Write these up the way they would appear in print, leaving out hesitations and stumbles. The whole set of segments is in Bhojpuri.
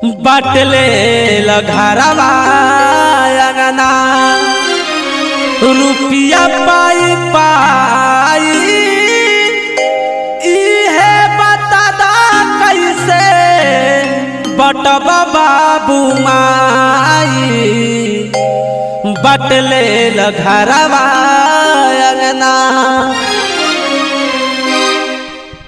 बाटले घरवा अंगना रुपया पाई पाई इहे बता दा कैसे बटवा बाबू माई बाटले घरवा अंगना।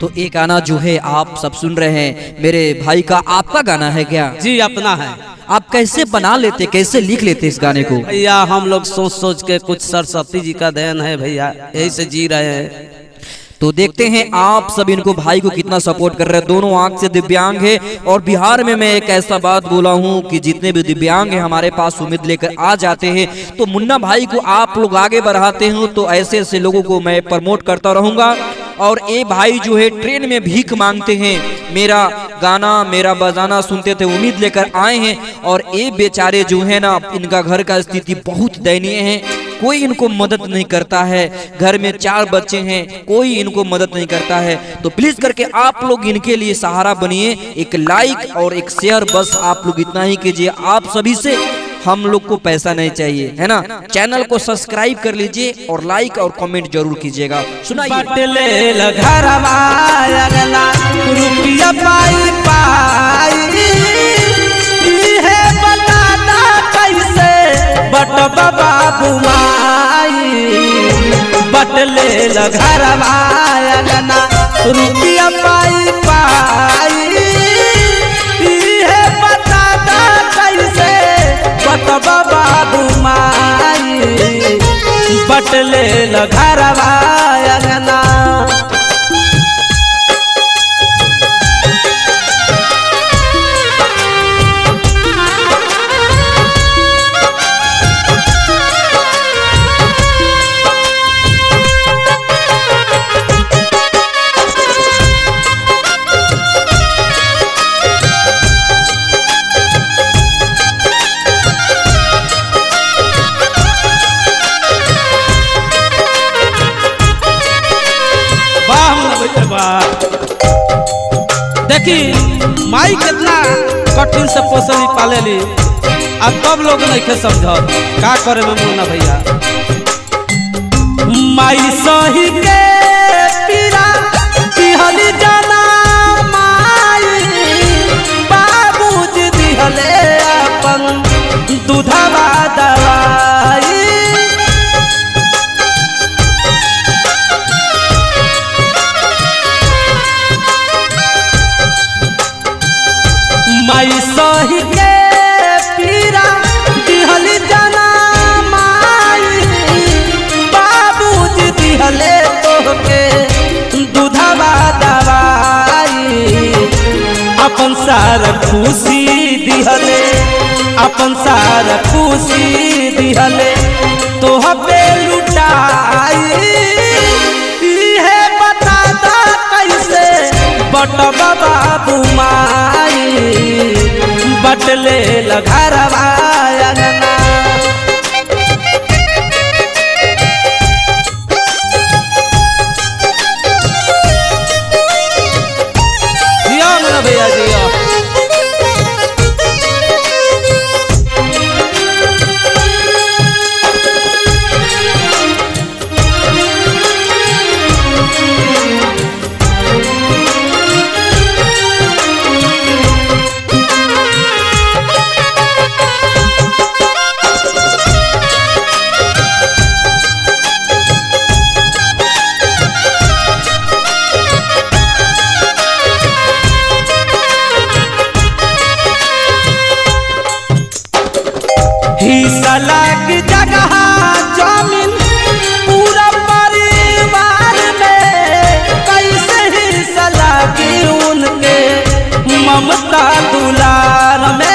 तो एक गाना जो है आप सब सुन रहे हैं मेरे भाई का, आपका गाना है क्या? जी अपना है। आप कैसे बना लेते, कैसे लिख लेते इस गाने को? भैया हम लोग सोच सोच के, कुछ सरस्वती जी का देन है भैया, यही से जी रहे हैं। तो देखते हैं आप सब इनको भाई को कितना सपोर्ट कर रहे हैं। दोनों आंख से दिव्यांग है और बिहार में मैं एक ऐसा बात बोला हूं कि जितने भी दिव्यांग हैं हमारे पास उम्मीद लेकर आ जाते हैं। तो मुन्ना भाई को आप लोग आगे बढ़ाते हो तो ऐसे ऐसे लोगों को मैं प्रमोट करता रहूंगा। और ये भाई जो है ट्रेन में भीख मांगते हैं, मेरा गाना मेरा बजाना सुनते थे, उम्मीद लेकर आए हैं। और ये बेचारे जो है ना, इनका घर का स्थिति बहुत दयनीय है, कोई इनको मदद नहीं करता है। घर में 4 बच्चे हैं, कोई इनको मदद नहीं करता है। तो प्लीज करके आप लोग इनके लिए सहारा बनिए, एक लाइक और एक शेयर, बस आप लोग इतना ही कीजिए। आप सभी से हम लोग को पैसा नहीं चाहिए, है ना। चैनल को सब्सक्राइब कर लीजिए और लाइक और कमेंट जरूर कीजिएगा। सुनाइए। बाटले घरवा अंगना रुपया पाई पाई इहे बता दा कैसे बटवा बाबू माई बाटले घरवा अंगना रुपया पाई पाई इहे बता दा कैसे बटवा बाबू माई बाटले घरवा अंगना। देखी माई कितना कठिन से पोसली पालेली, अब तब लोग नहीं समझ का करे में मुन्ना भैया। माई सही के पीरा दिहली जाना माई बाबूजी दिहले अपन दूधवा दवाई। माई सही के पीरा दिहली जाना माई बाबूजी दिहले तोहके दूधवा दवाई। अपन सारा खुशी दिहले, अपन सारा खुशी दिहले तोह पे लुटाई इहे बता दा कैसे बटवा बाबू माई बाटले घरवा अंगना। जिया मुन्ना भैया जिया। हिस्सा लाग जगह जमीन पूरा परिवार में, कैसे हिस्सा लागी उनके ममता दुलार में।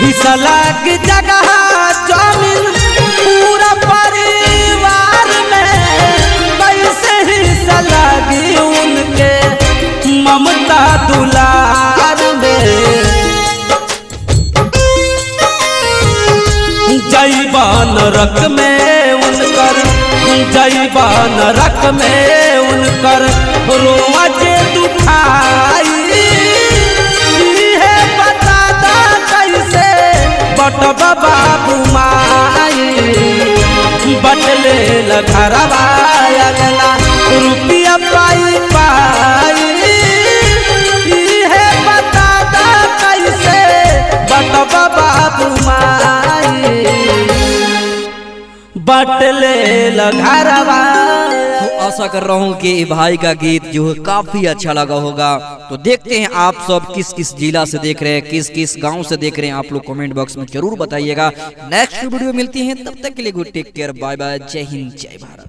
हिस्सा लाग जगह जमीन पूरा परिवार में, कैसे हिस्सा लागी उनके ममता दुलार में। नरक में उनकर जइबा नरक में उनकर रोआ जे दुखाई इहे बता दा कैसे बटब बाबू माई बटले घरवा अगला रुपया पाई पाई इहे बता दा कैसे बटब बाबू माई बटले घरवा। तो आशा कर रहा हूँ कि भाई का गीत जो है काफी अच्छा लगा होगा। तो देखते हैं आप सब किस किस जिला से देख रहे हैं, किस किस गांव से देख रहे हैं, आप लोग कमेंट बॉक्स में जरूर बताइएगा। नेक्स्ट वीडियो मिलती हैं, तब तक के लिए good take care, bye bye, जय हिंद जय भारत।